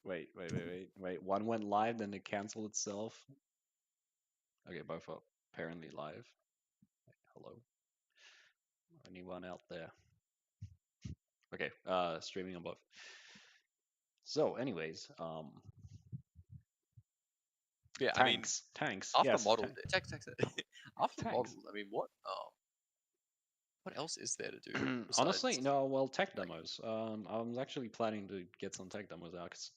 Wait. One went live, then it canceled itself. Okay, both are apparently live. Hello, anyone out there? Okay, streaming on both. So, anyways, Yeah, I mean, tanks. after Yes, model, text. After tanks. model, I mean, what else is there to do Honestly, besides? no. Well, tech Like, demos. I'm actually planning to get some tech demos out. 'Cause,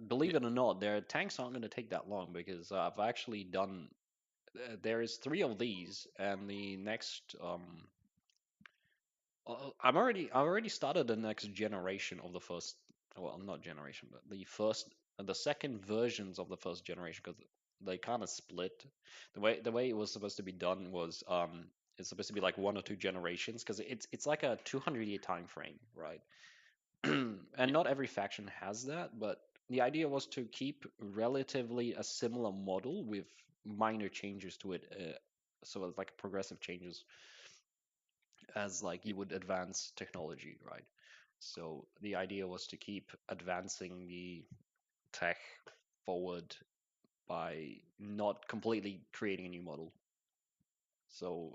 believe yeah, it or not, their tanks aren't going to take that long because I've actually done. There is three of these, and the next I've already started the next generation of the first. Well, not generation, but the second versions of the first generation because they kind of split. The way it was supposed to be done was it's supposed to be like one or two generations because it's like a 200-year time frame, right? And yeah, not every faction has that, but the idea was to keep relatively a similar model with minor changes to it. So it's like progressive changes as like yeah. you would advance technology, right? So the idea was to keep advancing the tech forward by not completely creating a new model. So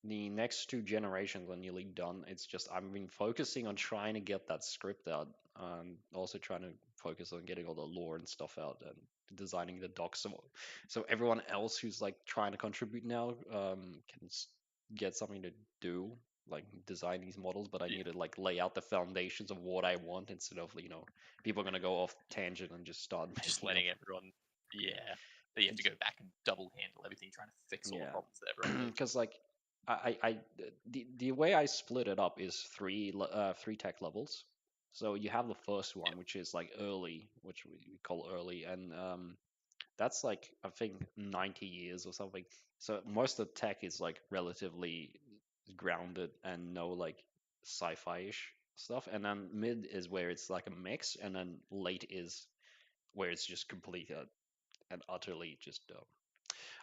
the next two generations are nearly done. It's just I've been focusing on trying to get that script out, also trying to focus on getting all the lore and stuff out and designing the docs. So everyone else who's like trying to contribute now can get something to do, like design these models. But I Yeah. need to like lay out the foundations of what I want instead of people are gonna go off tangent and just start Just making up. letting everyone, yeah, that you have to go back and double handle everything, trying to fix all the Yeah, problems that everyone did. because like I the way I split it up is three tech levels. So you have the first Yeah, one, which is like early, which we call early, and that's like I think 90 years or something. So most of the tech is like relatively grounded and no like sci-fi-ish stuff, and then mid is where it's like a mix, and then late is where it's just complete and utterly just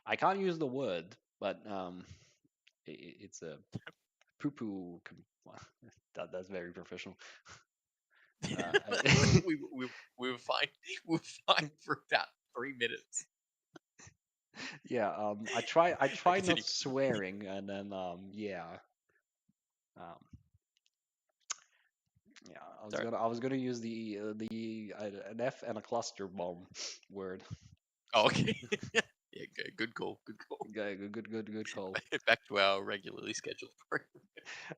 I can't use the word, but it's a poo poo. That's very professional. I, we were fine. We were fine for about 3 minutes. yeah. I try not Continue. swearing, and then um, yeah. Sorry. I was gonna use an F and a cluster bomb word. Oh, okay. Yeah, good call. Good call. Okay, good call. Back to our regularly scheduled program.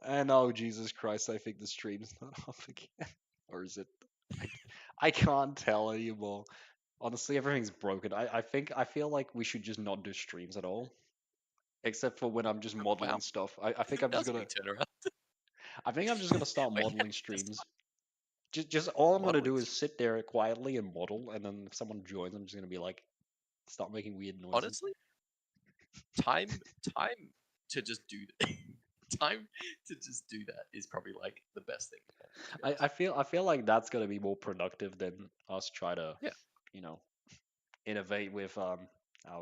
And oh Jesus Christ, I think the stream's not off again, or is it? I, I can't tell anymore. Honestly, everything's broken. I feel like we should just not do streams at all, except for when I'm just Wow, modeling stuff. that's a big turnaround. I think I'm just gonna start Wait, modeling just streams. Just all I'm gonna modeling do is streams. sit there quietly and model, and then if someone joins, I'm just gonna be like, start making weird noises. Honestly, time time to just do that. Time to just do that is probably like the best thing ever, to be honest. I feel like that's gonna be more productive than us try to, Yeah. you know, innovate with our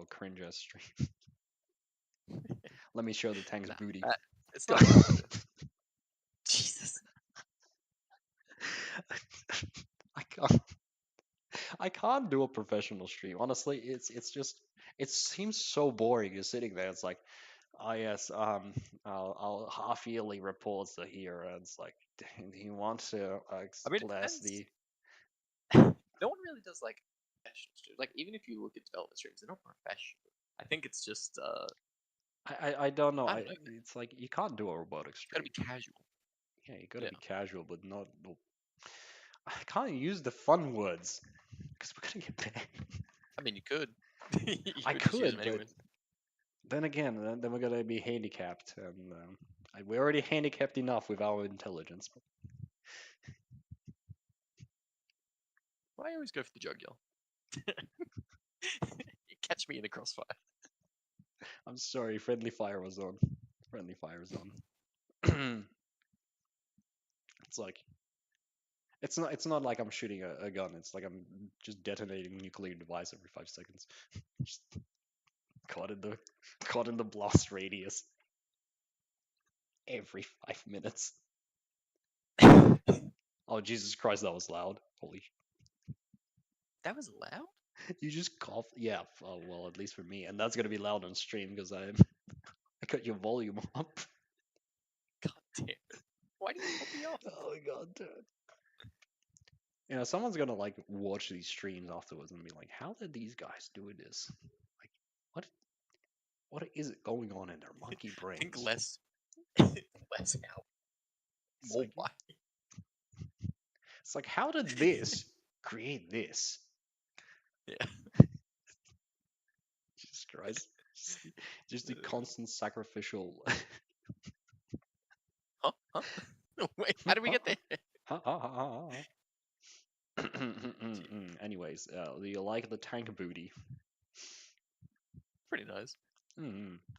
cringe ass stream. Let me show the tank's Nah, booty. it's not about the Jesus. I can't. I can't do a professional stream. Honestly, it's just it seems so boring just sitting there. It's like, oh yes, I'll half yearly reports are here, and it's like, do you want to I mean, it express depends. the? No one really does like professional streams. Like even if you look at development streams, they're not professional. I think it's just I don't know. I don't know. It's like you can't do a robotic Got to stream. be casual. Yeah, you gotta Yeah. be casual, but not. I can't use the fun words because we're gonna get banned. I mean, you could. You I could just use could, them but anyways. then again, then we're gonna be handicapped, and we're already handicapped enough with our intelligence. Why always go for the jugular? You catch me in the crossfire. I'm sorry, friendly fire was on. Friendly fire was on. It's like it's not like I'm shooting a gun. It's like I'm just detonating a nuclear device every 5 seconds. Just caught in the caught in the blast radius every 5 minutes. Oh Jesus Christ, that was loud. Holy, That was loud. you just coughed. Yeah, well, at least for me, and that's gonna be loud on stream because I cut your volume up. God damn it! Why did you cut me off? Oh my god, dude. You know, someone's gonna like watch these streams afterwards and be like, "How did these guys do this? Like, what what is it going on in their monkey Think brains?" less, less how, It's more like why. it's like, how did this create this? Yeah. Jesus Christ, just the Uh, constant sacrificial. huh? Huh? Wait, how did we get there? Gee, Anyways, do you like the tank booty? pretty nice.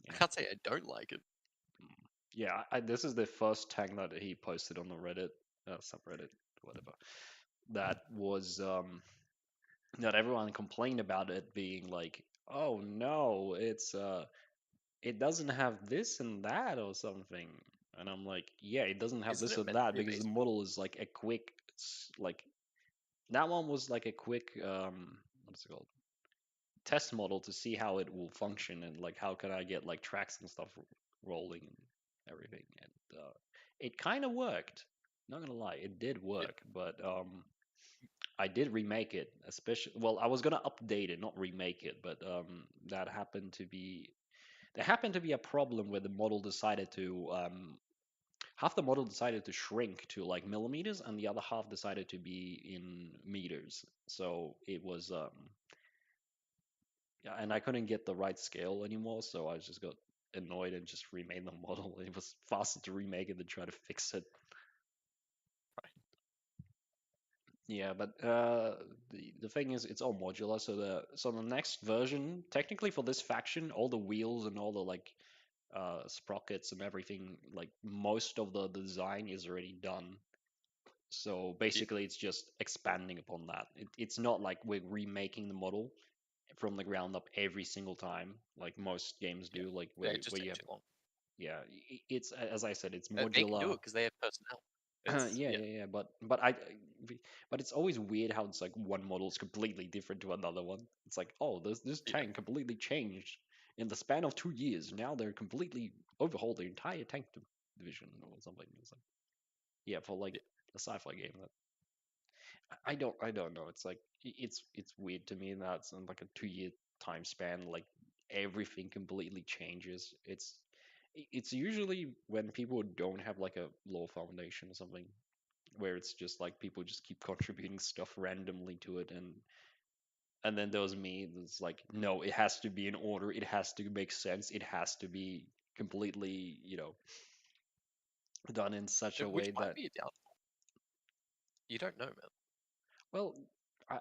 I Yeah. can't say I don't like it. Yeah, this is the first tag that he posted on the Reddit, subreddit, whatever. That was that everyone complained about it being like, oh no, it doesn't have this and that or something. And I'm like, yeah, it doesn't have Isn't this it or meant to that be a because the base build? model is like a quick, like that one was like a quick, what's it called? Test model to see how it will function and like how can I get like tracks and stuff rolling and everything. And it kind of worked. Not gonna lie, it did Yeah. work, but I did remake it, especially. Well, I was gonna update it, not remake it, but that happened to be there happened to be a problem where the model decided to half the model decided to shrink to like millimeters, and the other half decided to be in meters. So it was yeah, and I couldn't get the right scale anymore, so I just got annoyed and just remade the model. It was faster to remake it than try to fix it. Yeah, but the thing is, it's all modular. So the next version, technically for this faction, all the wheels and all the like sprockets and everything, like most of the design is already done. So Yeah. basically, it's just expanding upon that. It's not like we're remaking the model from the ground up every single time, like most games Yeah. do. Like They where just where you take have, too long. yeah, it's as I said, it's They can do modular. it because they have personnel. Yeah, Yeah. yeah, yeah. But it's always weird how it's like one model is completely different to another one. It's like, oh, this Yeah. tank completely changed in the span of 2 years. Now they're completely overhauled the entire tank division or something. It's like, yeah, for like Yeah. a sci-fi game. That I don't know. It's like it's weird to me that in like a 2 year time span, like everything completely changes. It's usually when people don't have like a low foundation or something where it's just like people just keep contributing stuff randomly to it and then there was me that's like no, it has to be in order, it has to make sense, it has to be completely, done in such a Which way might that, be a downfall. You don't know, man. well,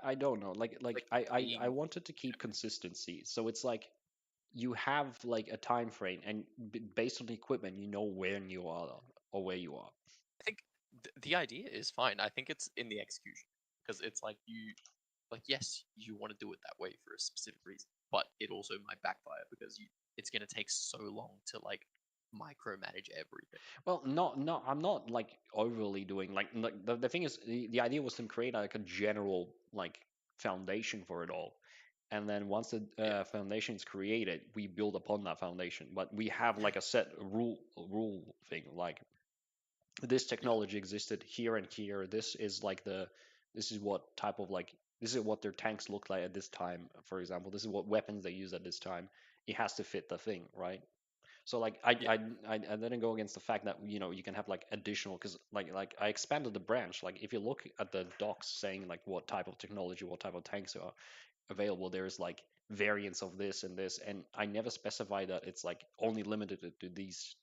I don't know, like Like I being, wanted to keep consistency, so it's like you have like a time frame and based on the equipment you know when you are or where you are. I think the idea is fine. I think it's in the execution because it's like yes, you want to do it that way for a specific reason, but it also might backfire because it's gonna take so long to like micromanage everything. Well, I'm not like overly doing like the thing is the idea was to create like a general like foundation for it all. And then once the Yeah. foundation is created, we build upon that foundation. But we have like a set rule thing. Like this Yeah. technology existed here and here. This is what type of like this is what their tanks look like at this time. For example, this is what weapons they use at this time. It has to fit the thing, right? So like Yeah. I didn't go against the fact that you can have like additional because like I expanded the branch. Like if you look at the docs saying like what type of technology, what type of tanks are available, there's like variants of this and this, and I never specify that it's like only limited to these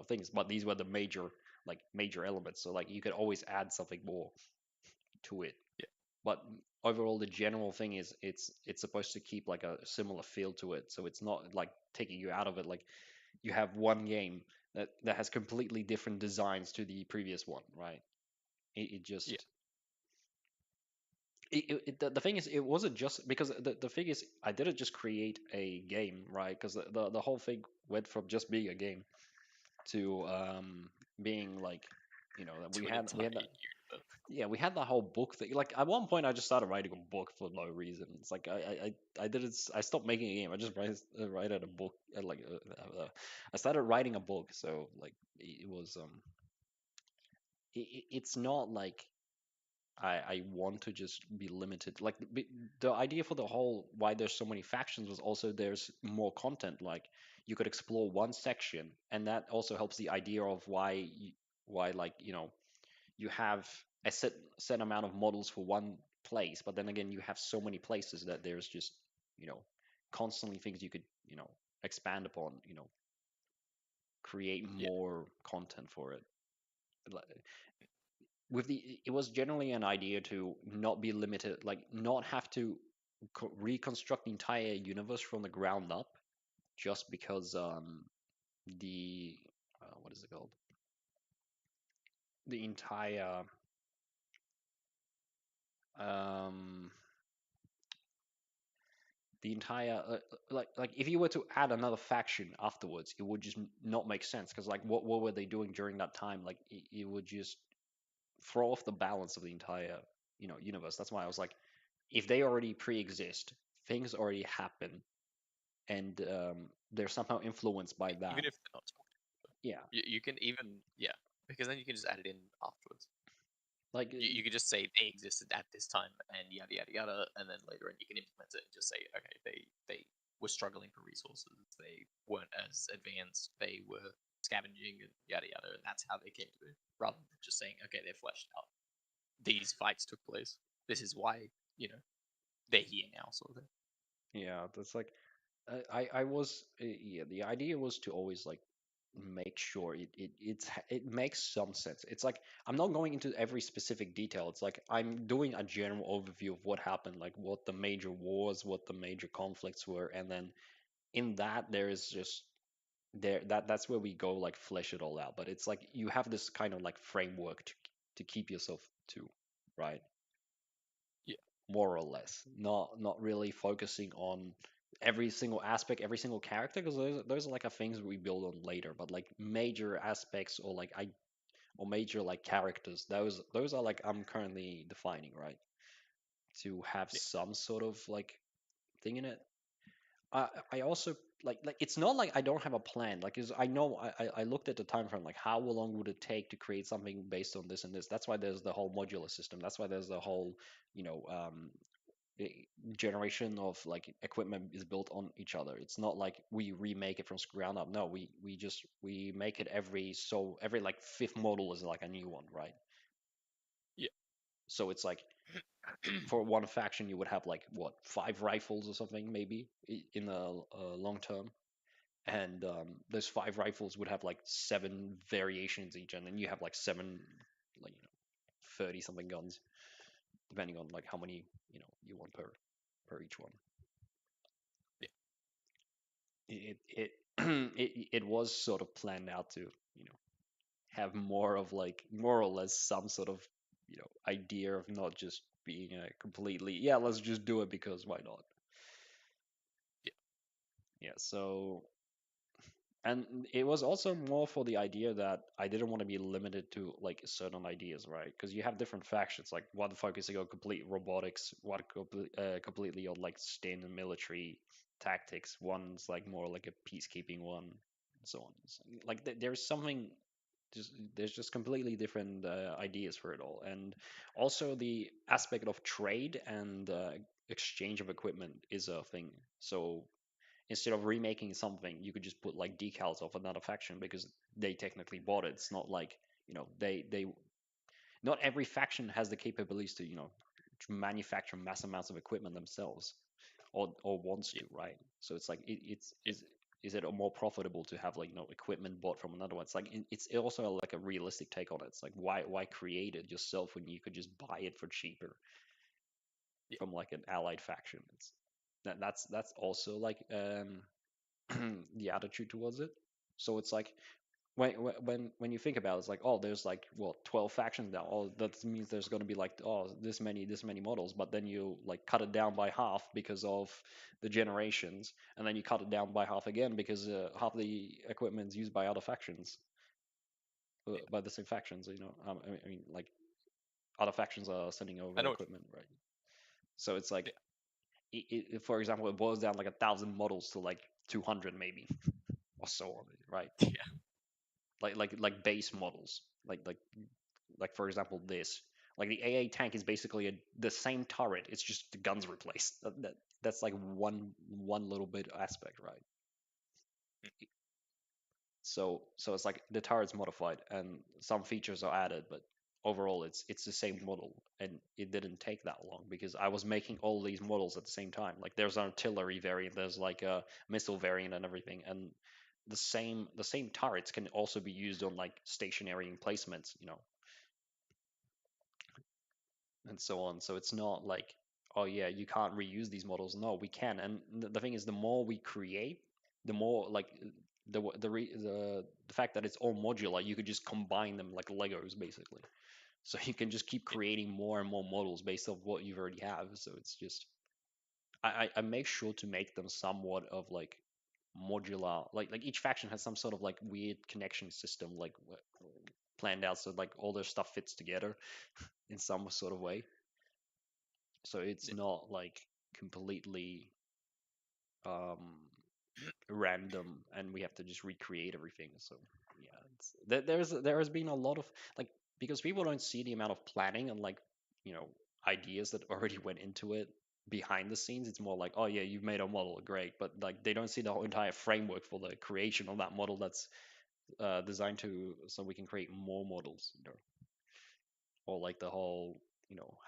things. But these were the major elements. So like you could always add something more to it. Yeah. But overall, the general thing is it's supposed to keep like a similar feel to it. So it's not like taking you out of it. Like you have one game that has completely different designs to the previous one, right? It Yeah. just the thing is it wasn't just because the thing is I didn't just create a game, right? Because the whole thing went from just being a game to being like that To an we entire had that unit. Yeah, we had that whole book thing. Like at one point, I just started writing a book for no reason. It's like I did it. I stopped making a game. I just write out a book. I started writing a book. So like it was it's not like I want to just be limited. Like the idea for the whole why there's so many factions was also there's more content. Like you could explore one section, and that also helps the idea of why like you have a set amount of models for one place, but then again you have so many places that there's just you know constantly things you could expand upon, create Yeah. more content for it. Like, with the it was generally an idea to not be limited, like not have to reconstruct the entire universe from the ground up just because the what is it called, the entire um like if you were to add another faction afterwards, it would just not make sense because like what were they doing during that time? Like it would just throw off the balance of the entire universe. That's why I was like, if they already pre-exist, things already happen, and they're somehow influenced by Even that. if they're not talking, Yeah, you can even because then you can just add it in afterwards. like You could just say they existed at this time and yada yada yada, and then later on you can implement it and just say, okay, they were struggling for resources, they weren't as advanced, they were scavenging and yada yada, and that's how they came to be. Rather than just saying, okay, they're fleshed out. These fights took place. This is why they're here now, sort of thing. yeah, that's like I was yeah, the idea was to always like make sure it makes some sense. It's like I'm not going into every specific detail. It's like I'm doing a general overview of what happened, like what the major wars, what the major conflicts were, and then in that there is just that's where we go like flesh it all out. But it's like you have this kind of like framework to keep yourself to, right? Yeah, More or less, not really focusing on every single aspect, every single character, because those are like a things we build on later. But like major aspects or like I or major like characters, those are like I'm currently defining, right? To have yeah, some sort of like thing in it. I also like it's not like I don't have a plan. Like is I know I looked at the time frame, like how long would it take to create something based on this and this. That's why there's the whole modular system. That's why there's the whole you know um generation of like equipment is built on each other. It's not like we remake it from ground up. No, we make it every like fifth model is like a new one, right? yeah, So it's like for one faction you would have like what five rifles or something maybe in the long term, and those five rifles would have like seven variations each, and then you have like seven like 30 something guns depending on like how many you want per each one. yeah, It it was sort of planned out to have more of like more or less some sort of idea of not just being a completely yeah, let's just do it because why not. yeah, Yeah, so and it was also more for the idea that I didn't want to be limited to like certain ideas, right? Because you have different factions, like one focusing on complete robotics, one completely on like stand and military tactics, one's like more like a peacekeeping one, and so on. So, like there's something, there's just completely different ideas for it all, and also the aspect of trade and exchange of equipment is a thing. So instead of remaking something, you could just put like decals of another faction because they technically bought it. It's not like they not every faction has the capabilities to to manufacture mass amounts of equipment themselves, or wants yeah, to, right? So it's like it's yeah, is it more profitable to have like equipment bought from another one? It's like it's also like a realistic take on it. It's like why create it yourself when you could just buy it for cheaper yeah, from like an allied faction? It's that's also like the attitude towards it. So it's like when you think about it, it's like, oh, there's like what 12 factions now. Oh, that means there's going to be like, oh, this many models. But then you like cut it down by half because of the generations, and then you cut it down by half again because half the equipment is used by other factions, yeah, by the same factions. I mean, like other factions are sending I over know. equipment, right? So it's like, Yeah, for example, it boils down like 1,000 models to like 200 maybe or so on, right? yeah, Like base models, like for example this, like the AA tank is basically the same turret. It's just the guns replaced. That's like one little bit aspect, right? So it's like the turret's modified and some features are added, but overall it's the same model. And it didn't take that long because I was making all these models at the same time. Like there's an artillery variant, there's like a missile variant and everything. And the same turrets can also be used on like stationary emplacements, and so on. So it's not like, oh yeah, you can't reuse these models. No, we can. And the thing is, the more we create, the more like the fact that it's all modular, you could just combine them like Legos basically. So you can just keep yeah. creating more and more models based off what you've already have. So it's just I make sure to make them somewhat of like modular, like each faction has some sort of like weird connection system like planned out so like all their stuff fits together in some sort of way. So it's Yeah. not like completely um random and we have to just recreate everything. So yeah, there has been a lot of like, because people don't see the amount of planning and like, ideas that already went into it behind the scenes. It's more like, oh yeah, you've made a model, great, but like they don't see the whole entire framework for the creation of that model that's designed to so we can create more models, or like the whole,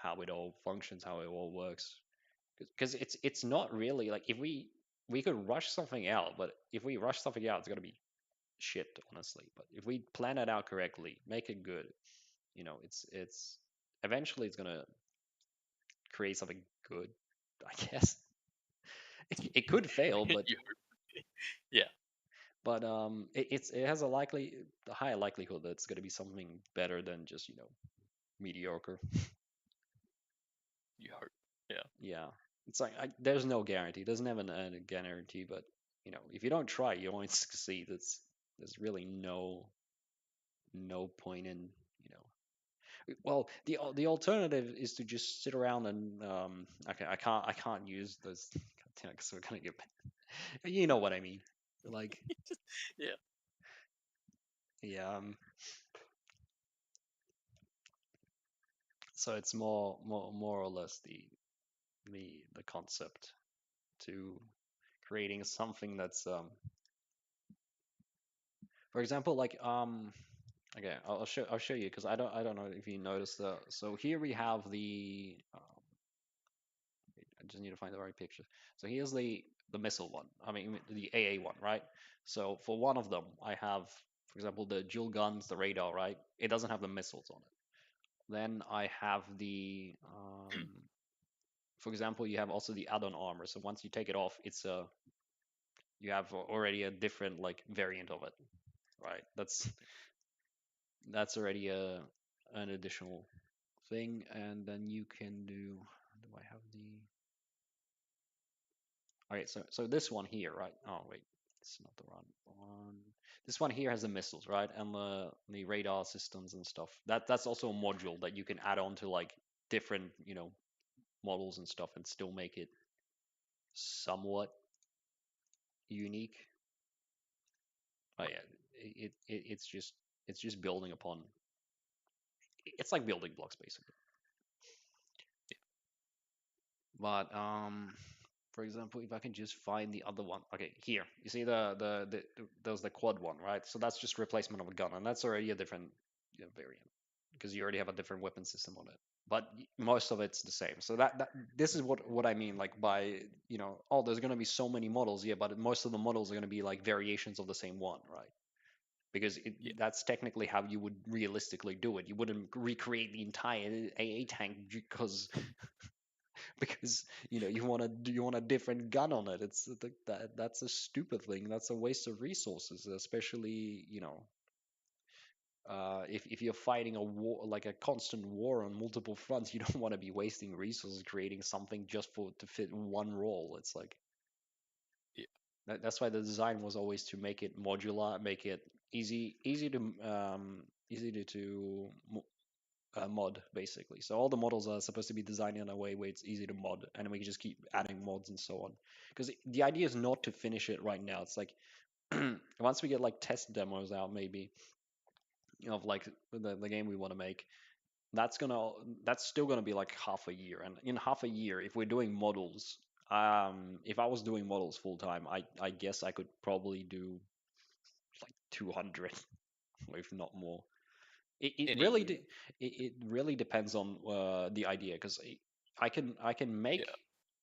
how it all functions, how it all works. Because it's not really like, if we could rush something out, but if we rush something out, it's gonna be shit, honestly. But if we plan it out correctly, make it good, it's eventually it's gonna create something good, I guess. It could fail, but You hope. Yeah, it has a higher likelihood that it's gonna be something better than just mediocre. you hope. Yeah, Yeah, it's like there's no guarantee. There's never a guarantee, but if you don't try, you won't succeed. There's really no point in you know. Well, the alternative is to just sit around and okay, I can't use those because we're gonna get. You know what I mean? Like, yeah, yeah. So it's more or less the concept to creating something that's for example, like okay, I'll show you because I don't know if you noticed the. So here we have the. I just need to find the right picture. So here's the missile one. I mean the AA one, right? So for one of them, I have, for example, the dual guns, the radar, right? It doesn't have the missiles on it. Then I have for example, you have also the add-on armor. So once you take it off, you have already a different like variant of it, right? That's already an additional thing. And then you can do I have the all right, so this one here, right? Oh wait, it's not the right one. This one here has the missiles, right? And the radar systems and stuff. That's also a module that you can add on to like different, models and stuff and still make it somewhat unique. Oh yeah, it's just building upon. It's like building blocks basically. But for example, if I can just find the other one. Okay, here you see there's the quad one, right? So that's just replacement of a gun, and that's already a different variant because you already have a different weapon system on it. But most of it's the same. So that this is what I mean, like by oh, there's gonna be so many models, yeah, but most of the models are gonna be like variations of the same one, right? Because yeah, that's technically how you would realistically do it. You wouldn't recreate the entire AA tank because you want a different gun on it. It's that's a stupid thing. That's a waste of resources, especially if you're fighting a war, like a constant war on multiple fronts. You don't want to be wasting resources creating something just for to fit one role. It's like yeah, that's why the design was always to make it modular, make it easy to mod basically. So all the models are supposed to be designed in a way where it's easy to mod, and we can just keep adding mods and so on. Because the idea is not to finish it right now. It's like once we get like test demos out, maybe of like the game we want to make, that's still gonna be like half a year. And in half a year, if we're doing models, if I was doing models full time, I guess I could probably do like 200, if not more. It In a really year. it really depends on the idea because I can Yeah, make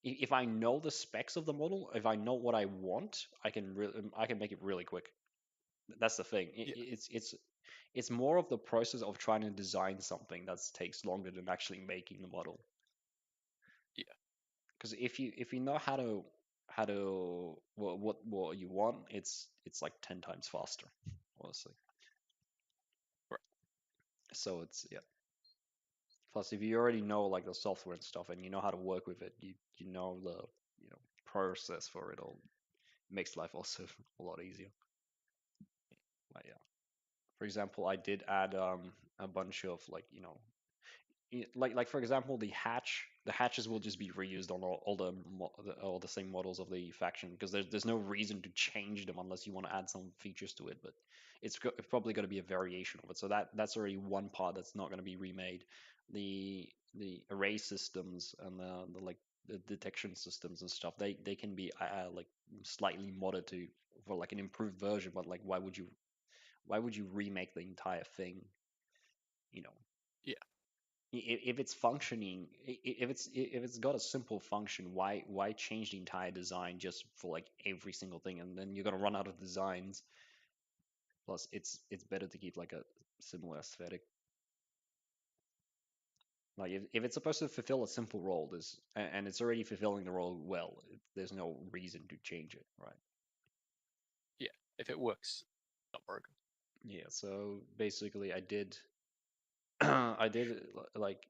if I know the specs of the model, if I know what I want, I can make it really quick. That's the thing. yeah, It's more of the process of trying to design something that takes longer than actually making the model. yeah. Because if you know how to what you want, it's like 10 times faster, honestly. Right. So it's yeah. Plus, if you already know like the software and stuff, and you know how to work with it, you know the process for it all. Makes life also a lot easier. But yeah, for example, I did add a bunch of like like for example the hatches will just be reused on all the same models of the faction because there's no reason to change them unless you want to add some features to it, but it's probably going to be a variation of it, so that's already one part that's not going to be remade. The array systems and the like the detection systems and stuff, they can be like slightly modded to for like an improved version, but like why would you remake the entire thing, you know Yeah. if it's functioning, if it's got a simple function, why change the entire design just for like every single thing, and then you're gonna run out of designs. Plus it's better to keep like a similar aesthetic. Like if it's supposed to fulfill a simple role, and it's already fulfilling the role well, there's no reason to change it, right? Yeah. If it works, not broken. Yeah, so basically I did I did like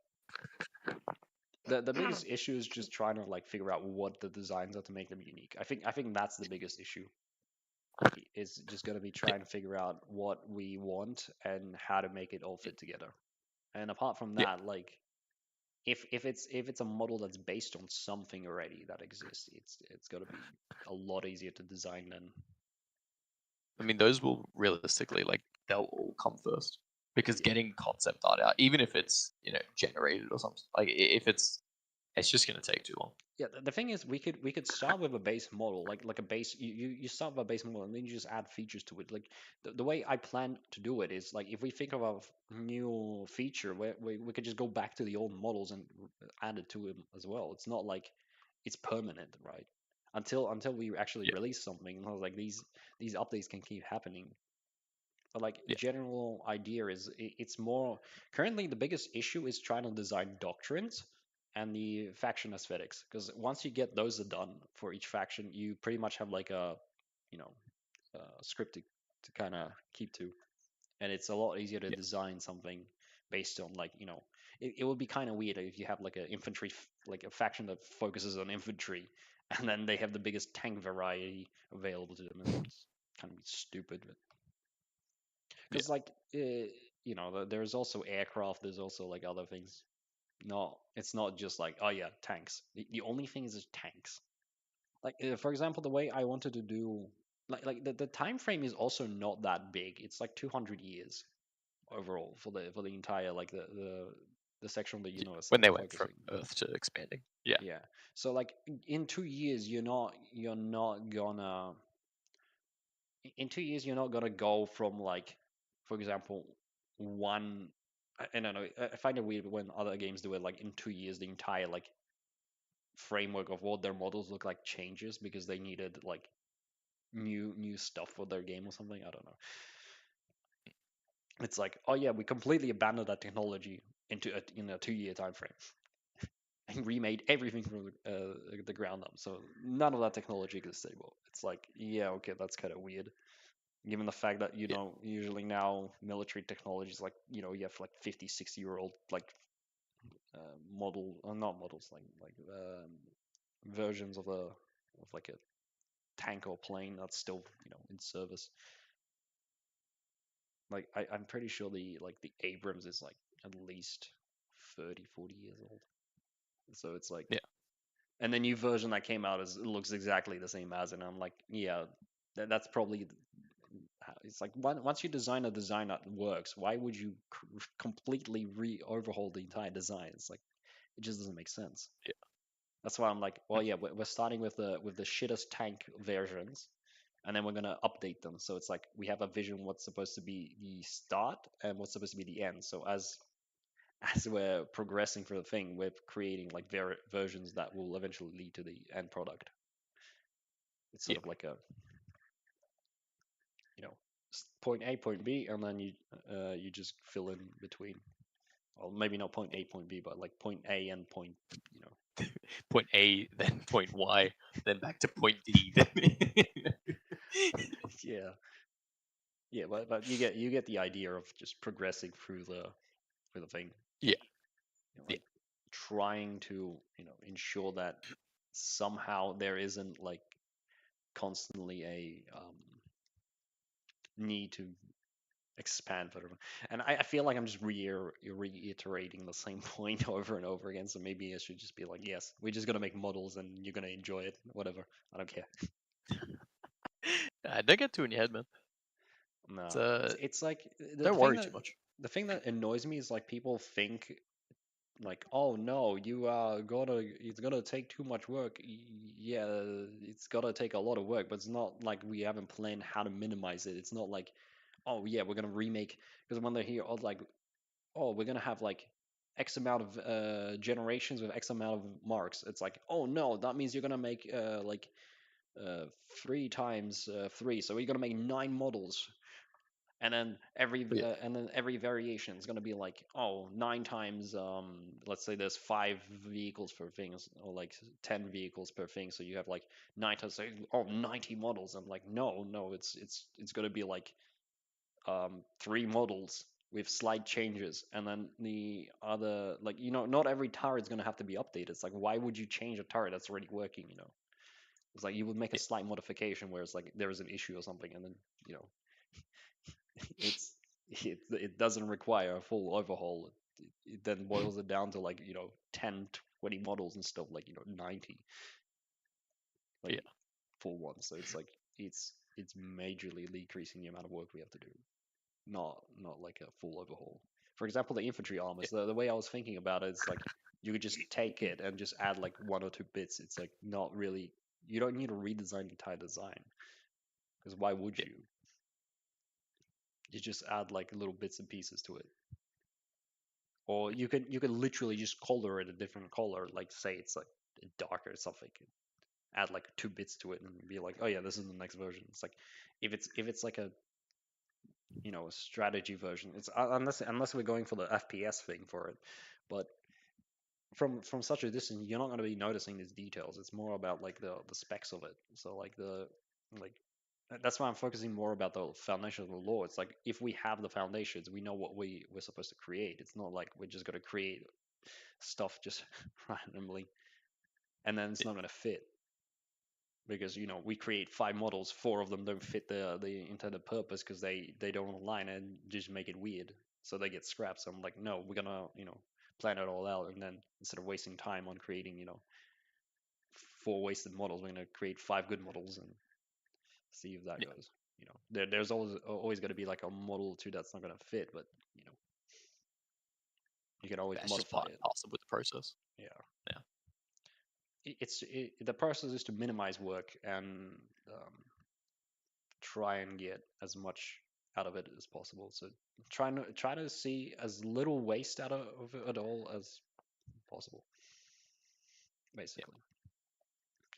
the biggest issue is just trying to like figure out what the designs are to make them unique. I think that's the biggest issue. Is just going to be Yeah. trying to figure out what we want and how to make it all Yeah. fit together. And apart from Yeah. that, like if it's a model that's based on something already that exists, it's going to be a lot easier to design than I mean, those will realistically, like, they'll all come first because yeah. getting concept art out, even if it's generated or something, like if it's just gonna take too long. Yeah, the thing is, we could start with a base model, like a base. You start with a base model, and then you just add features to it. Like the way I plan to do it is like if we think of a new feature, we could just go back to the old models and add it to it as well. It's not like it's permanent, right? Until we actually Yeah. release something, and I was like these updates can keep happening. But like Yeah. general idea is it's more currently the biggest issue is trying to design doctrines and the faction aesthetics, because once you get those done for each faction, you pretty much have like a you know script to kind of keep to, and it's a lot easier to Yeah. design something based on like it would be kind of weird if you have like like a faction that focuses on infantry and then they have the biggest tank variety available to them, and it's kind of stupid. Yeah. Because like there's also aircraft, there's also like other things. No, it's not just like, oh yeah, tanks. The only thing is just tanks. Like for example, the way I wanted to do like the time frame is also not that big. It's like 200 years overall for the entire like the section of the Yeah. universe that When they they're went from focusing. Earth to expanding. Yeah. Yeah. So like in 2 years you're not gonna in 2 years you're not gonna go from like, for example, one. I don't know. I find it weird when other games do it. Like in 2 years, the entire like framework of what their models look like changes because they needed like new stuff for their game or something. I don't know. It's like, oh yeah, we completely abandoned that technology in a 2 year time frame and remade everything from the ground up. So none of that technology exists anymore. It's like, yeah, okay, that's kind of weird. Given the fact that Yeah. usually now military technologies, like you have like 50, 60-year-old like model not models, like versions of like a tank or plane that's still in service. Like I'm pretty sure the Abrams is like at least 30, 40 years old. So it's like, Yeah. and the new version that came out is looks exactly the same as, and I'm like, yeah, that's probably it's like once you design a design that works, why would you completely overhaul the entire design? It's like it just doesn't make sense. Yeah. That's why I'm like, well, yeah, we're starting with the shittest tank versions, and then we're gonna update them. So it's like we have a vision what's supposed to be the start and what's supposed to be the end. So as we're progressing through the thing, we're creating like versions that will eventually lead to the end product. It's sort Yeah. of like a you know point A, point B, and then you just fill in between. Well, maybe not point A, point B, but like point A and point you know Point A, then point Y, then back to point D. yeah yeah, but you get the idea of just progressing through the thing. Yeah. Yeah. Like trying to ensure that somehow there isn't like constantly a need to expand further. And I feel like I'm just reiterating the same point over and over again. So maybe I should just be like, yes, we're just gonna make models and you're gonna enjoy it, whatever. I don't care. Don't get too in your head, man. It's, No, it's like the don't thing worry too that much. annoys me is like people think like, oh no, you are gonna it's gonna take too much work. Yeah, it's gonna take a lot of work, but it's not like we haven't planned how to minimize it. It's not like, oh yeah, we're gonna remake because when they hear oh like oh we're gonna have like X amount of generations with X amount of marks. It's like, oh no, that means you're gonna make like uh, 3 times 3, so you're gonna make 9 models, Yeah. and then every variation is going to be like, oh, 9 times let's say there's 5 vehicles per thing, or like 10 vehicles per thing, so you have like 9 times, so, oh, 90 models. I'm like, no, it's going to be like 3 models with slight changes, and then the other, like, not every turret is going to have to be updated. It's like, why would you change a turret that's already working? It's like you would make a Yeah. slight modification where it's like there is an issue or something, and then you know it's it doesn't require a full overhaul. It then boils it down to like 10, 20 models instead of like 90 like Yeah. full ones. So it's like it's majorly decreasing the amount of work we have to do. Not like a full overhaul. For example, the infantry Yeah. armors. The way I was thinking about it, it's like you could just take it and just add like 1 or 2 bits. It's like not really. You don't need to redesign the entire design because why would Yeah. you? You just add like little bits and pieces to it. Or you can literally just color it a different color, like say it's like darker or something. Add like 2 bits to it and be like, oh yeah, this is the next version. It's like if it's like a strategy version. It's unless we're going for the FPS thing for it, but from such a distance, you're not going to be noticing these details. It's more about like the specs of it. So like like that's why I'm focusing more about the foundation of the law. It's like if we have the foundations, we know what we're supposed to create. It's not like we're just going to create stuff just randomly, and then it's Yeah. not going to fit because we create 5 models, 4 of them don't fit the intended purpose because they don't align and just make it weird, so they get scrapped. So I'm like, no, we're gonna plan it all out, and then instead of wasting time on creating 4 wasted models, we're gonna create 5 good models and see if that Yeah. goes. There's always going to be like a model or two that's not going to fit, but you know you can always That's just modify part it. and parcel with the process. Yeah, Yeah. the process is to minimize work and um, try and get as much out of it as possible. So try to see as little waste out of it at all as possible. Yeah. Basically,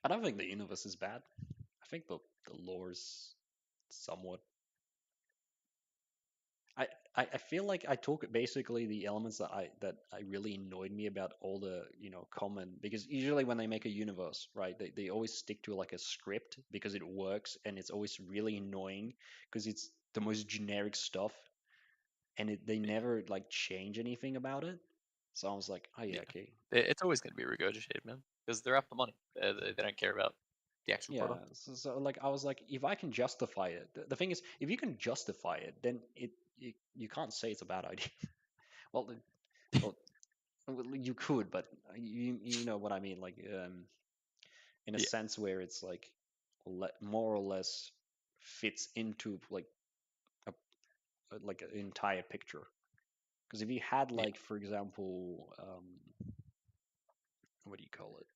I don't think the universe is bad. I think the lore is somewhat. I, I feel like I took basically the elements that I really annoyed me about all the common, because usually when they make a universe, right, they always stick to like a script because it works, and it's always really annoying because it's the most generic stuff, and they Yeah. never like change anything about it. So I was like, oh yeah, Yeah. okay. It's always going to be regurgitated, man, because they're after money. They don't care about the actual Yeah, product. so like I was like, if I can justify it, the thing is, if you can justify it, then you can't say it's a bad idea. Well, Well, you could, but you know what I mean, like in a Yeah, sense where it's like more or less fits into a like an entire picture. Because if you had yeah, like, for example, what do you call it?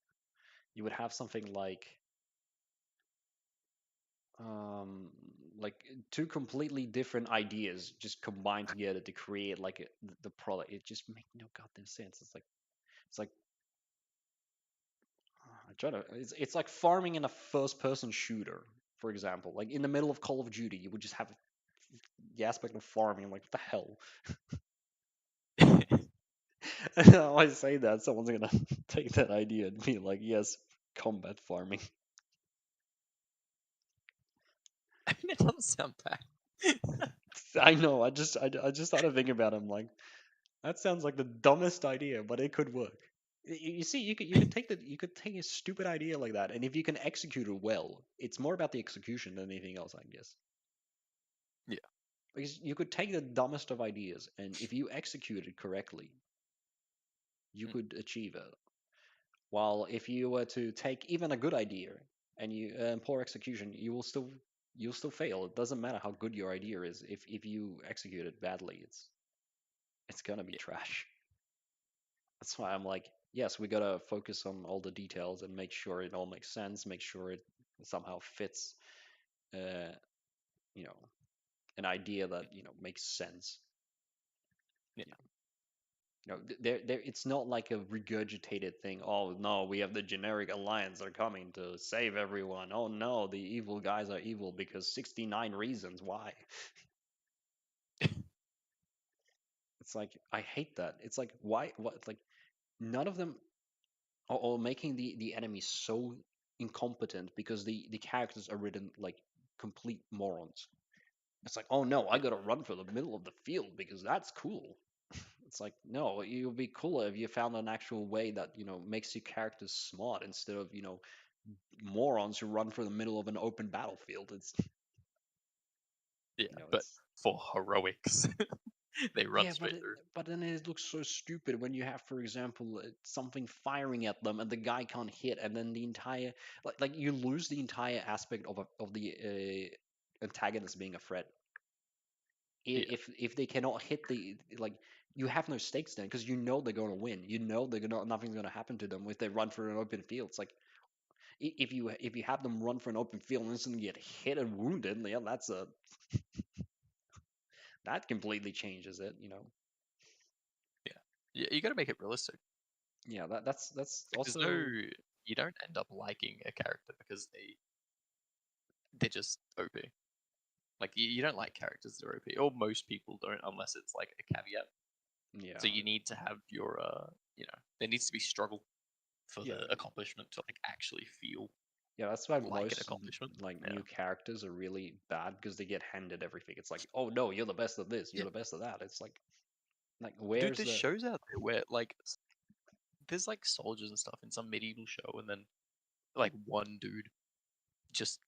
You would have something um, like two completely different ideas just combined together to create like the product. It just makes no goddamn sense. It's like I try to. It's like farming in a first-person shooter, for example. Like in the middle of Call of Duty, you would just have the aspect of farming. I'm like, what the hell? And I say that someone's gonna take that idea and be like, yes, combat farming. I mean, it doesn't sound bad. I know. I just started thinking about it. I'm like, that sounds like the dumbest idea, but it could work. You see, you could take a stupid idea like that, and if you can execute it well, it's more about the execution than anything else, I guess. Yeah. Because you could take the dumbest of ideas, and if you execute it correctly, you Mm, could achieve it. While if you were to take even a good idea and you poor execution, you'll still fail. It doesn't matter how good your idea is. If you execute it badly, it's gonna be yeah, trash. That's why I'm like, yes, we gotta focus on all the details and make sure it all makes sense, make sure it somehow fits, uh, you know, an idea that makes sense. yeah. You know, there, it's not like a regurgitated thing. Oh no, we have the generic alliance are coming to save everyone. Oh no, the evil guys are evil because 69 reasons why. It's like I hate that. It's like why? What? Like none of them or making the enemy so incompetent because the characters are written like complete morons. It's like, oh no, I Yeah. gotta run for the middle of the field because that's cool. It's like, no, it would be cooler if you found an actual way that makes your characters smart instead of morons who run for the middle of an open battlefield. It's Yeah, but it's for heroics, they run yeah, but straight through. but then it looks so stupid when you have, for example, something firing at them and the guy can't hit, and then the entire like you lose the entire aspect of the antagonist being a threat. Yeah, If they cannot hit like you have no stakes then because they're going to win. They're gonna nothing's going to happen to them if they run for an open field. It's like if you have them run for an open field and instantly get hit and wounded, yeah, that completely changes it. yeah, yeah. You got to make it realistic. Yeah, that's Like, there's no, also you don't end up liking a character because they're just OP. Like you don't like characters that are OP, or most people don't, unless it's like a caveat. So yeah you need to have your, there needs to be struggle for yeah the accomplishment to like actually feel yeah. That's why like an most accomplishment. like Yeah. new characters are really bad because they get handed everything. It's like, oh no, you're the best of this, you're Yeah. the best of that. It's like Dude, where's there's the shows out there where like there's like soldiers and stuff in some medieval show, and then like one dude just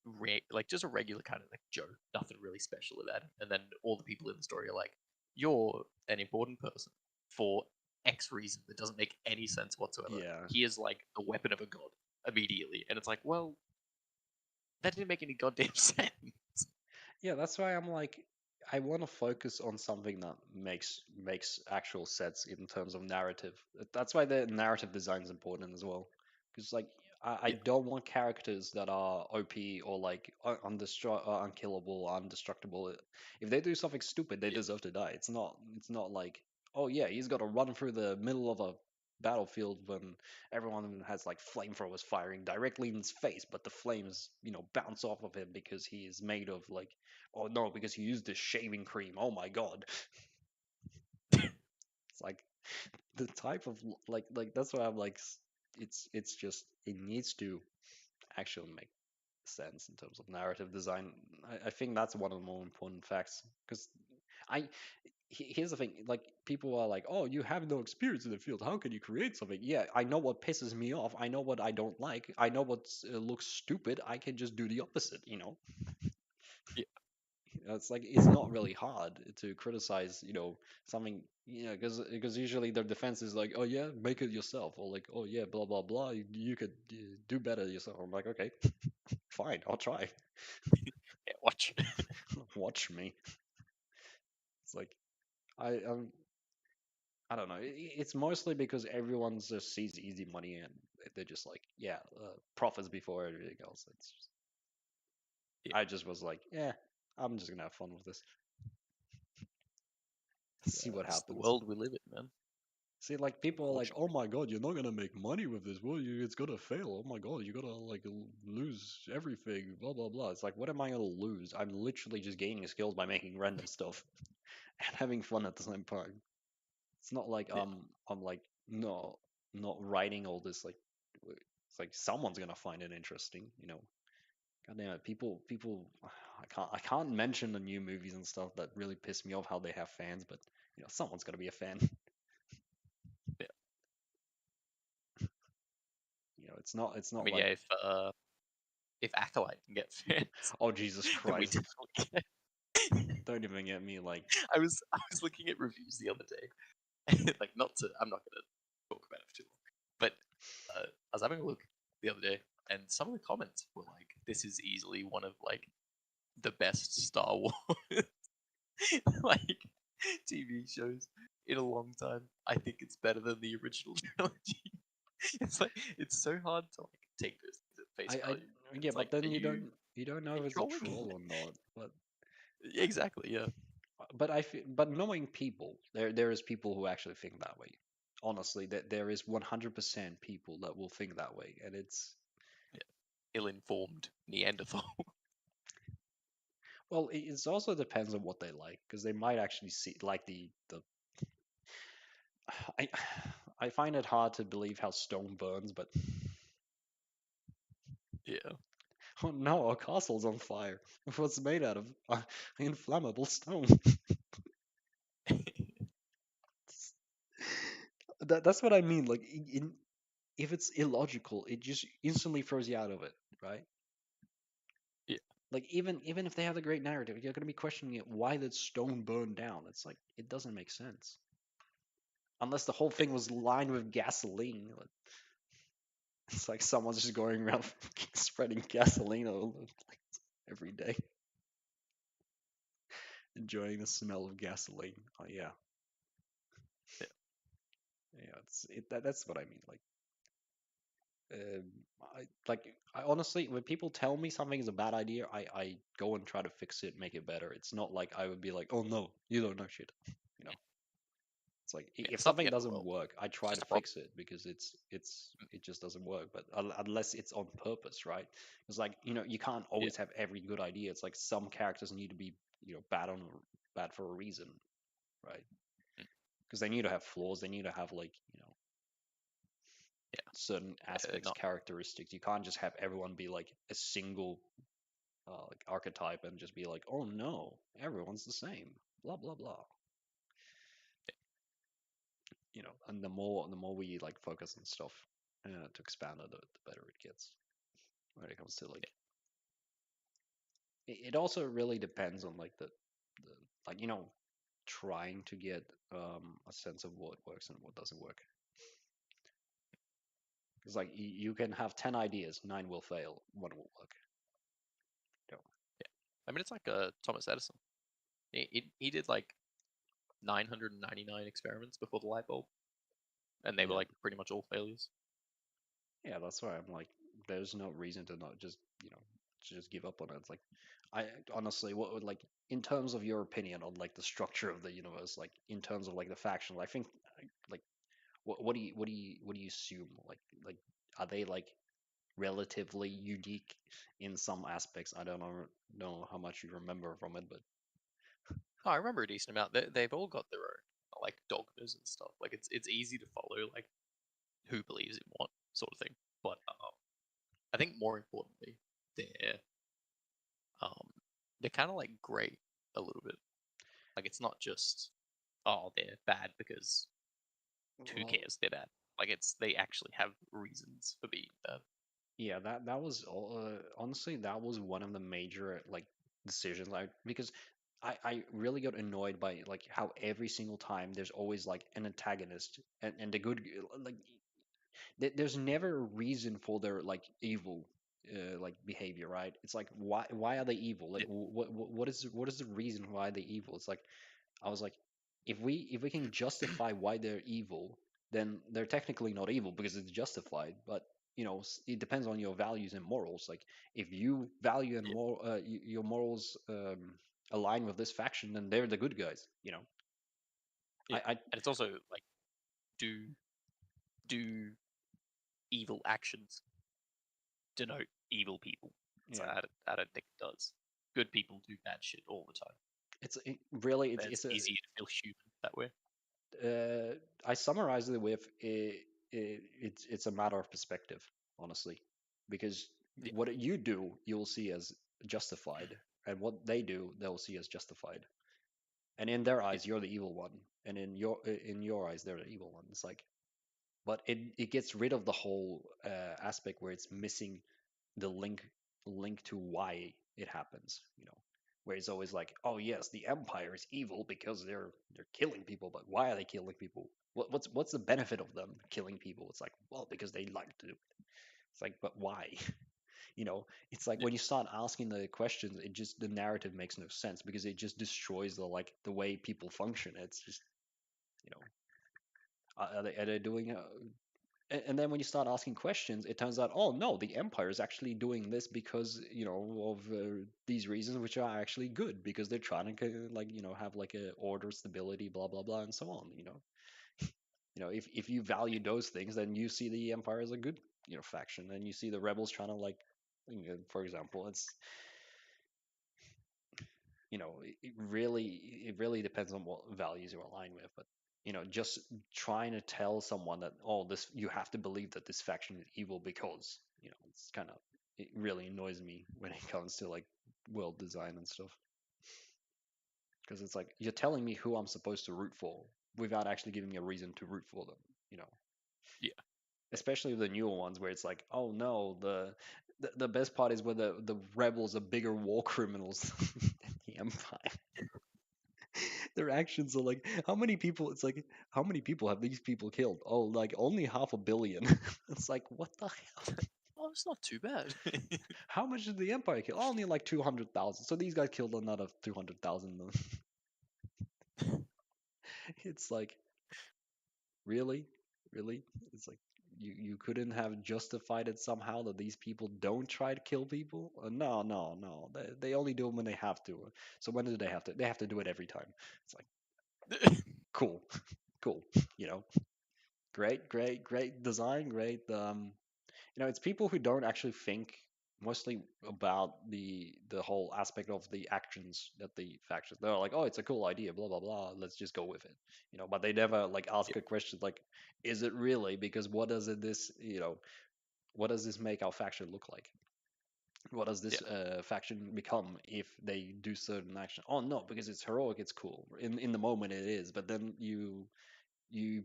like just a regular kind of like Joe, nothing really special about him. And then all the people in the story are like, "You're an important person for X reason that doesn't make any sense whatsoever. yeah He is like the weapon of a god immediately." And it's like, well, that didn't make any goddamn sense. Yeah, that's why I'm like, I want to focus on something that makes actual sense in terms of narrative. That's why the narrative design is important as well, because like I Yeah, don't want characters that are OP or like unkillable, undestructible. If they do something stupid, they yeah, deserve to die. It's not like, oh yeah, he's got to run through the middle of a battlefield when everyone has like flamethrowers firing directly in his face, but the flames bounce off of him because he is made of like, oh no, because he used this shaving cream. Oh my god. It's like the type of like that's why I'm like it's just it needs to actually make sense in terms of narrative design. I think that's one of the more important facts because I here's the thing, like people are like, oh, you have no experience in the field, how can you create something? Yeah, I know what pisses me off, I know what I don't like, I know what looks stupid, I can just do the opposite. yeah. It's like it's not really hard to criticize, something, because usually their defense is like, oh yeah, make it yourself, or like, oh yeah, blah blah blah, you could do better yourself. I'm like, okay, fine, I'll try. Yeah, watch. Watch me. It's like I um I don't know. It's mostly because everyone just sees easy money and they're just like, yeah, profits before everything else. Yeah, I just was like, yeah, I'm just gonna have fun with this. See what it's the happens. world we live in, man. See, like people are like, "Oh Unfortunately, my God, you're not gonna make money with this. Well, it's gonna fail. Oh my God, you're gonna like lose everything. Blah blah blah." It's like, what am I gonna lose? I'm literally just gaining skills by making random stuff and having fun at the same time. It's not like yeah, I'm like no, not writing all this like. It's like someone's gonna find it interesting. God damn it, people. I can't mention the new movies and stuff that really piss me off how they have fans, but someone's gonna be a fan. yeah. It's not I mean, like, yeah, if Acolyte can get fans, oh Jesus then we Christ, definitely can. don't even get me like, I was looking at reviews the other day, like not to. I'm not gonna talk about it for too long, but I was having a look the other day, and some of the comments were like, "This is easily one of like the best Star Wars like TV shows in a long time. I think it's better than the original trilogy." It's like it's so hard to like take those things at face I value. yeah, It's like, but then are you don't know if you it's a trolling? troll or not. But Exactly, yeah. but knowing people, there is people who actually think that way. Honestly, that there is 100% people that will think that way, and it's Yeah. Ill-informed Neanderthal. well, it's also depends on what they like, because they might actually see like the I I find it hard to believe how stone burns, but Yeah. oh no, our castle's on fire. What's made out of inflammable stone? That's what I mean. Like, if it's illogical, it just instantly throws you out of it, right? Yeah. Like, even if they have a great narrative, you're gonna be questioning it. Why did stone burn down? It's like it doesn't make sense unless the whole Yeah. thing was lined with gasoline. Like, it's like someone's just going around spreading gasoline like, every day, enjoying the smell of gasoline. Oh yeah, Yeah. yeah. That's what I mean. Like, I honestly, when people tell me something is a bad idea, I go and try to fix it, make it better. It's not like I would be like, oh no, you don't know shit. You know, it's like Yeah. if It's not the something end of the doesn't world. work, I It's try just to a problem. fix it because Mm. it just doesn't work. But unless it's on purpose, right? It's like you can't Yeah. always have every good idea. It's like some characters need to be bad for a reason, right? Mm. Because they need to have flaws. They need to have like Yeah. certain aspects, Not. characteristics. You can't just have everyone be like a single like archetype and just be like, oh no, everyone's the same, blah blah blah. And the more we like focus on stuff to expand it, the better it gets when it comes to like. It also really depends on like the like trying to get a sense of what works and what doesn't work. Because like you can have 10 ideas, nine will fail, one will work. You know? Yeah. I mean, it's like Thomas Edison. He did like 999 experiments before the light bulb, and they were Yeah, like pretty much all failures. yeah, that's why I'm like, there's no reason to not just to just give up on it. It's like, I honestly, what would like in terms of your opinion on like the structure of the universe, like in terms of like the factions, I think like what do you assume like are they like relatively unique in some aspects? I don't know how much you remember from it, but Oh, I remember a decent amount. They've all got their own like dogmas and stuff. Like it's easy to follow like who believes in what sort of thing. But I think more importantly, they're um they're kind of like great a little bit. Like it's not just, oh, they're bad because who well, cares, they're bad. Like they actually have reasons for being bad. yeah, that was honestly that was one of the major like decisions, like because I really got annoyed by like how every single time there's always like an antagonist and the good like there's never a reason for their like evil like behavior, right? It's like why are they evil? Like Yeah, what is the reason why they evil? It's like I was like, if we can justify why they're evil, then they're technically not evil because it's justified. But it depends on your values and morals. Like if you value and yeah, your morals align with this faction, then they're the good guys. yeah. I And it's also like, do do evil actions denote evil people? So yeah. I don't think it does. Good people do bad shit all the time. Really But it's it's a easier to feel human that way. I summarize it with it's a matter of perspective, honestly, because Yeah, what you do you'll see as justified, and what they do they'll see as justified, and in their yeah, eyes you're the evil one, and in your eyes they're the evil one. It's like, but it gets rid of the whole aspect where it's missing the link to why it happens. Where it's always like, oh yes, the empire is evil because they're killing people, but why are they killing people? What's the benefit of them killing people? It's like, well, because they like to. It's like, but why? It's like yeah, when you start asking the questions, it just the narrative makes no sense because it just destroys the way people function. It's just, you know, are they doing and then when you start asking questions, it turns out, oh no, the empire is actually doing this because of these reasons, which are actually good because they're trying to like have like a order, stability, blah blah blah, and so on. If you value those things, then you see the empire as a good faction, and you see the rebels trying to like, for example, it really depends on what values you align with, but just trying to tell someone that, oh, this you have to believe that this faction is evil because it's kind of, it really annoys me when it comes to like world design and stuff, because it's like you're telling me who I'm supposed to root for without actually giving me a reason to root for them, you know yeah. especially the newer ones where it's like, oh no, the best part is where the rebels are bigger war criminals than the empire. Their actions are like, how many people? It's like, how many people have these people killed? Oh, like only 500 million. It's like, what the hell? Oh, it's not too bad. How much did the Empire kill? Only like 200,000. So these guys killed another 200,000. It's like, really, really. It's like you couldn't have justified it somehow that these people don't try to kill people. No, no, no. They only do it when they have to. So when do they have to? They have to do it every time. It's like, cool, cool. You know, great, great, great design, great it's people who don't actually think mostly about the whole aspect of the actions that the factions. They're like, oh, it's a cool idea, blah blah blah. Let's just go with it, But they never like ask Yeah, a question like, is it really? Because what does this make our faction look like? What does yeah, this faction become if they do certain action? Oh no, because it's heroic, it's cool. In the moment it is, but then you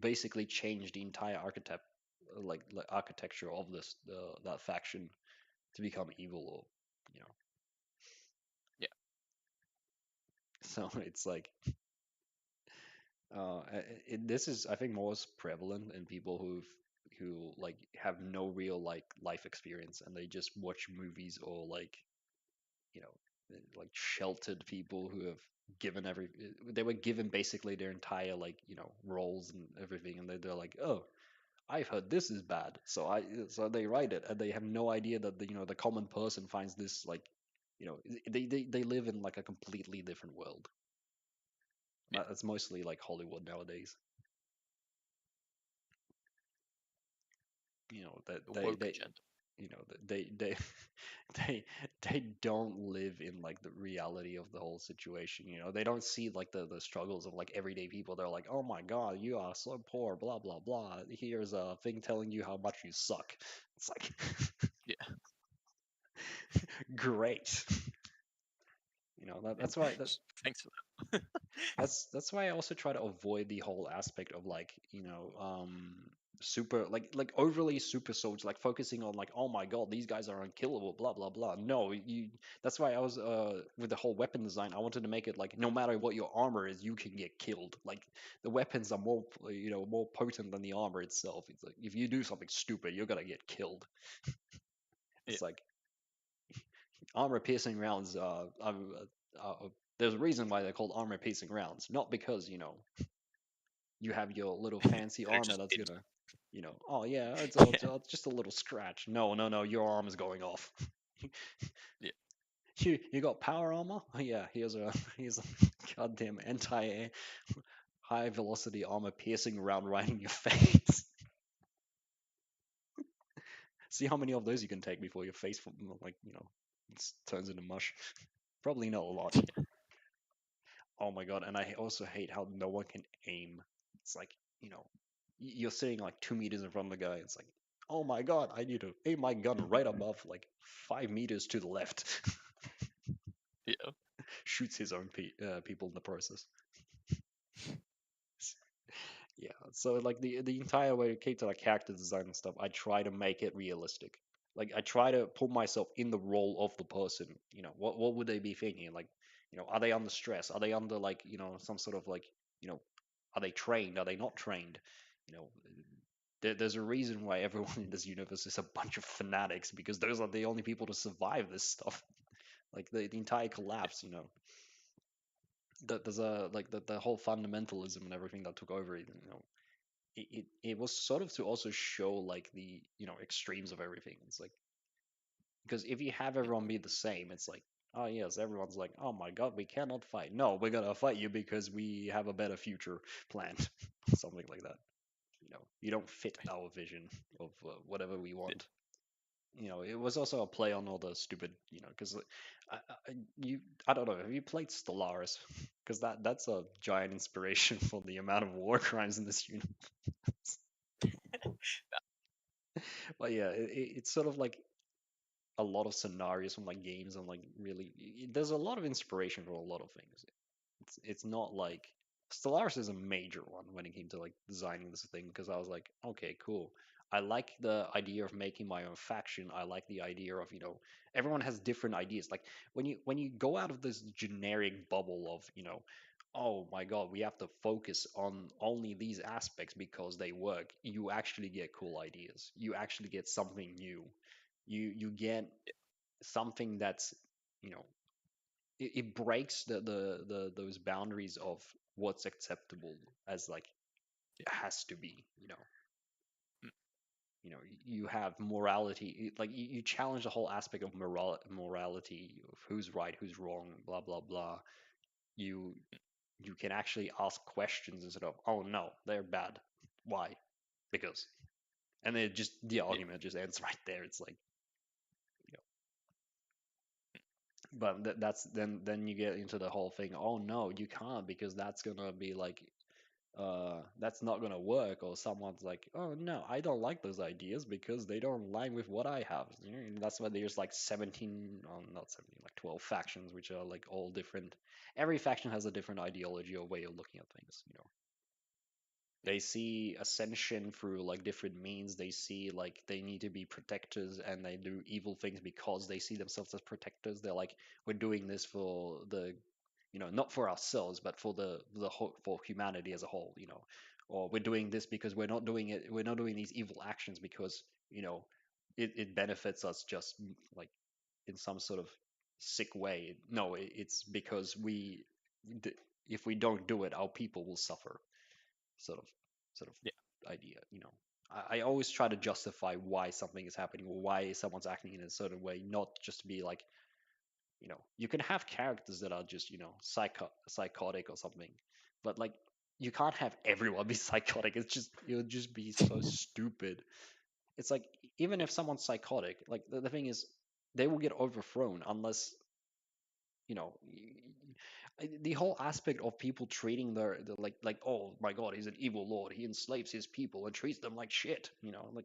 basically change the entire like architecture of that faction to become evil, or you know yeah, so it's like this is, I think, most prevalent in people who like have no real like life experience, and they just watch movies, or like you know like sheltered people who have given they were given basically their entire like roles and everything, and they're like, oh, I've heard this is bad, so they write it, and they have no idea that the common person finds this like, they live in like a completely different world. yeah. That's mostly like Hollywood nowadays. That The they woke they agenda. they they they don't live in like the reality of the whole situation. They don't see like the struggles of like everyday people. They're like, oh my god, you are so poor, blah blah blah. Here's a thing telling you how much you suck. It's like, Yeah, great. yeah. That's why Thanks for that. that's why I also try to avoid the whole aspect of like super like overly super soldier, like focusing on like, oh my god, these guys are unkillable, blah blah blah. No, you. That's why I was with the whole weapon design. I wanted to make it like no matter what your armor is, you can get killed. Like the weapons are more more potent than the armor itself. It's like if you do something stupid, you're gonna get killed. Yeah. It's like armor piercing rounds. There's a reason why they're called armor piercing rounds, not because you have your little fancy They're armor just that's pinned. gonna, oh yeah, Yeah. it's just a little scratch. No, no, no, your arm is going off. Yeah. You got power armor? Oh yeah, here's a goddamn anti high velocity armor piercing round right in your face. See how many of those you can take before your face, like turns into mush. Probably not a lot. Oh my god, and I also hate how no one can aim. It's like, you're sitting like 2 meters in front of the guy. It's like, oh my god, I need to aim my gun right above, like 5 meters to the left. Yeah. Shoots his own people in the process. Yeah, so like the entire way to keep to like character design and stuff, I try to make it realistic. Like I try to put myself in the role of the person. What would they be thinking? Like, are they under stress? Are they under like, some sort of like, you know, are they trained? Are they not trained? You know, there's a reason why everyone in this universe is a bunch of fanatics because those are the only people to survive this stuff. Like the entire collapse, there's a like the whole fundamentalism and everything that took over it, it was sort of to also show like the extremes of everything. It's like because if you have everyone be the same, it's like, oh yes, everyone's like, oh my god, we cannot fight. No, we're gonna fight you because we have a better future planned, something like that. You don't fit our vision of whatever we Yeah. want. It was also a play on all the stupid, because you, I don't know, have you played Stellaris? Because that's a giant inspiration for the amount of war crimes in this universe. But yeah, it's sort of like a lot of scenarios from like games and like really, there's a lot of inspiration for a lot of things. It's not like Stellaris is a major one when it came to like designing this thing because I was like, okay, cool. I like the idea of making my own faction. I like the idea of, everyone has different ideas. Like when you go out of this generic bubble of, oh my god, we have to focus on only these aspects because they work, you actually get cool ideas. You actually get something new. You get something that's, you know, it breaks the those boundaries of what's acceptable as like Yeah. has to be. Mm. You have morality, like you challenge the whole aspect of morality of who's right, who's wrong, blah blah blah. you you can actually ask questions instead of, oh no, they're bad, why, because, and then just the Yeah. argument just ends right there. It's like, you know but that's then you get into the whole thing, oh no, you can't because that's gonna be like, that's not gonna work, or someone's like, oh no, I don't like those ideas because they don't align with what I have. And that's why there's like 17, not 17, like 12 factions, which are like all different. Every faction has a different ideology or way of looking at things. Yeah. They see ascension through like different means. They see like they need to be protectors and they do evil things because they see themselves as protectors. They're like, we're doing this for the, not for ourselves, but for the whole, for humanity as a whole. Or we're doing this because we're not doing these evil actions because, it benefits us just like in some sort of sick way. No, it's because if we don't do it, our people will suffer, sort of sort of Yeah. idea. I always try to justify why something is happening or why someone's acting in a certain way, not just to be like, you can have characters that are just, psychotic or something, but like you can't have everyone be psychotic. It would just be so stupid. It's like, even if someone's psychotic, like the thing is, they will get overthrown unless, you know the whole aspect of people treating the like, oh my god, he's an evil lord, he enslaves his people and treats them like shit, like,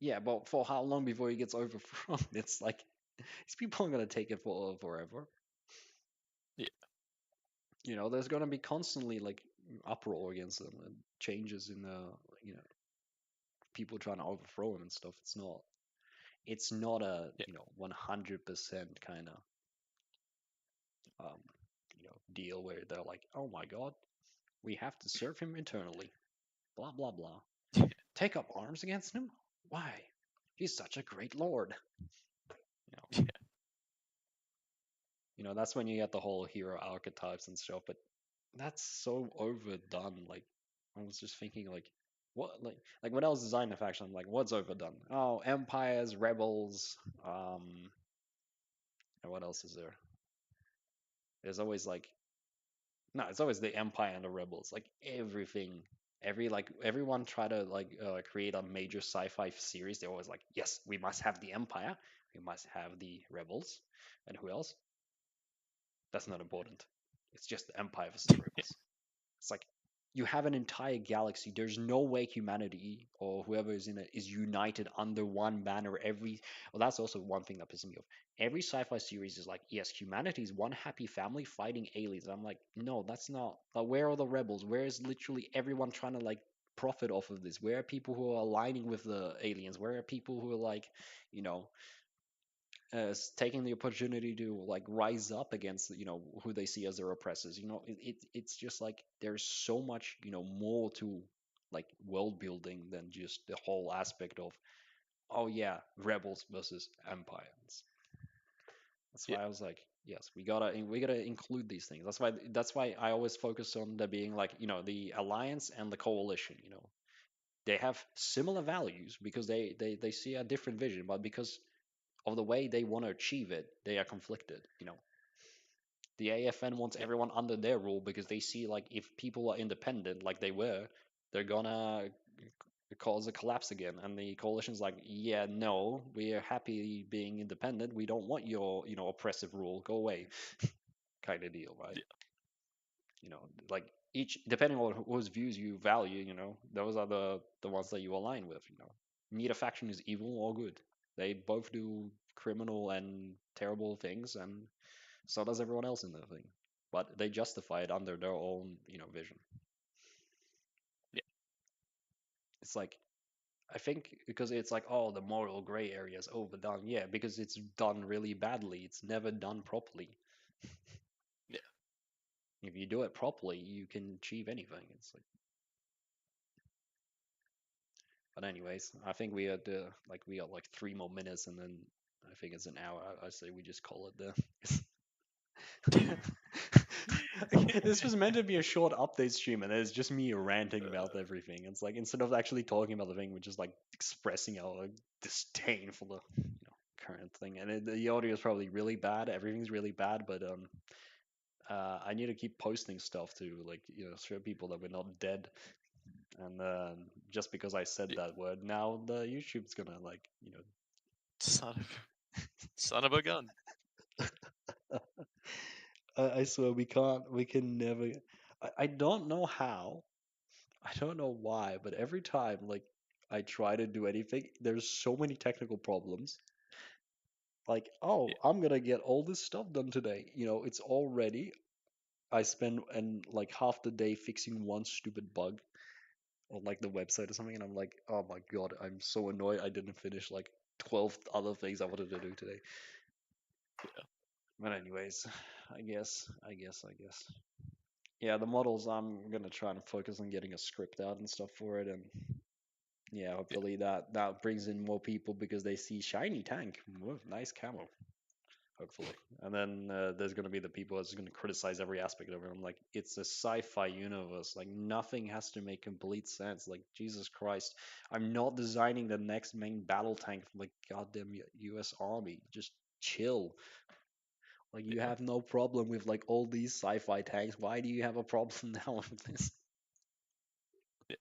yeah, but for how long before he gets overthrown? It's like these people are going to take it for forever. Yeah. There's going to be constantly like uproar against them and changes in the, you know people trying to overthrow him and stuff. It's not a, Yeah. 100% kind of deal where they're like, oh my god, we have to serve him internally, blah blah blah. Take up arms against him? Why? He's such a great lord. You know, Yeah. that's when you get the whole hero archetypes and stuff. But that's so overdone. Like, I was just thinking, like, what, like when I was designing the faction, I'm like, what's overdone? Oh, empires, rebels, and what else is there? There's always like, no, it's always the empire and the rebels. Like everything, everyone try to create a major sci-fi series. They're always like, yes, we must have the empire, we must have the rebels, and who else? That's not important. It's just the empire versus the Yeah. rebels. It's like you have an entire galaxy. There's no way humanity or whoever is in it is united under one banner. Well, that's also one thing that pisses me off. Every sci-fi series is like, yes, humanity is one happy family fighting aliens. I'm like, no, that's not. But where are the rebels? Where is literally everyone trying to like profit off of this? Where are people who are aligning with the aliens? Where are people who are like, you know, taking the opportunity to like rise up against who they see as their oppressors. It's just like there's so much more to like world building than just the whole aspect of, oh yeah, rebels versus empires. That's Yeah. why I was like, yes, we gotta include these things. That's why I always focus on there being like the alliance and the coalition. They have similar values because they see a different vision, but because of the way they want to achieve it, they are conflicted. The AFN wants Yeah. everyone under their rule because they see like if people are independent, like they were, they're gonna cause a collapse again. And the coalition's like, yeah, no, we are happy being independent. We don't want your oppressive rule. Go away, kind of deal, right? Yeah. Like each depending on whose views you value, those are the ones that you align with. Neither faction is evil or good. They both do criminal and terrible things, and so does everyone else in the thing. But they justify it under their own, vision. Yeah. It's like I think because it's like, oh, the moral gray area is overdone. Yeah, because it's done really badly. It's never done properly. Yeah. If you do it properly, you can achieve anything. It's like, but anyways, I think we got like 3 more minutes, and then I think it's an hour. I say we just call it there. This was meant to be a short update stream, and it's just me ranting about Uh, everything. It's like instead of actually talking about the thing, we're just like expressing our disdain for the current thing. And the audio is probably really bad. Everything's really bad, but I need to keep posting stuff to like show people that we're not dead. And just because I said yeah. that word, now the YouTube's gonna like Son of son of a gun. I swear we can't. We can never. I don't know how. I don't know why, but every time like I try to do anything, there's so many technical problems. Like, Yeah. oh, I'm gonna get all this stuff done today. It's all ready. I spend and like half the day fixing one stupid bug on like the website or something, and I'm like, oh my god, I'm so annoyed I didn't finish like 12 other things I wanted to do today. Yeah. But anyways, I guess. Yeah, the models, I'm gonna try and focus on getting a script out and stuff for it, and yeah, Yeah. hopefully that brings in more people because they see shiny tank, whoa, nice camo, hopefully. And then there's gonna be the people that's gonna criticize every aspect of it. I'm like, it's a sci-fi universe. Like nothing has to make complete sense. Like Jesus Christ, I'm not designing the next main battle tank from like goddamn U.S. Army. Just chill. Like you Yeah. have no problem with like all these sci-fi tanks. Why do you have a problem now with this? Yeah.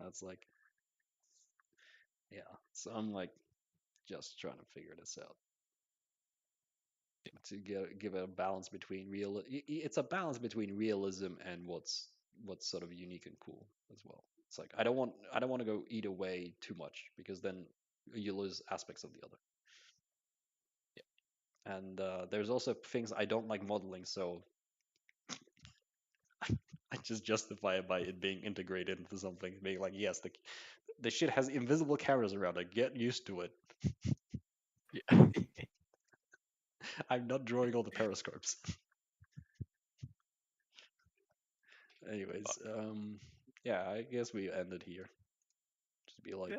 That's like, yeah. So I'm like just trying to figure this out to give it a balance between It's a balance between realism and what's sort of unique and cool as well. It's like I don't want to go either way too much because then you lose aspects of the other. Yeah. And there's also things I don't like modeling. So I just justify it by it being integrated into something, being like, yes, the shit has invisible cameras around it. Get used to it. Yeah. I'm not drawing all the periscopes. Anyways, But yeah, I guess we ended here. Just be like, yeah.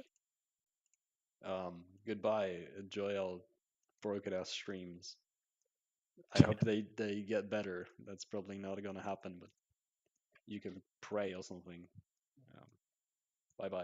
goodbye. Enjoy our broken ass streams. I hope they get better. That's probably not gonna happen, but you can pray or something. Um, bye bye.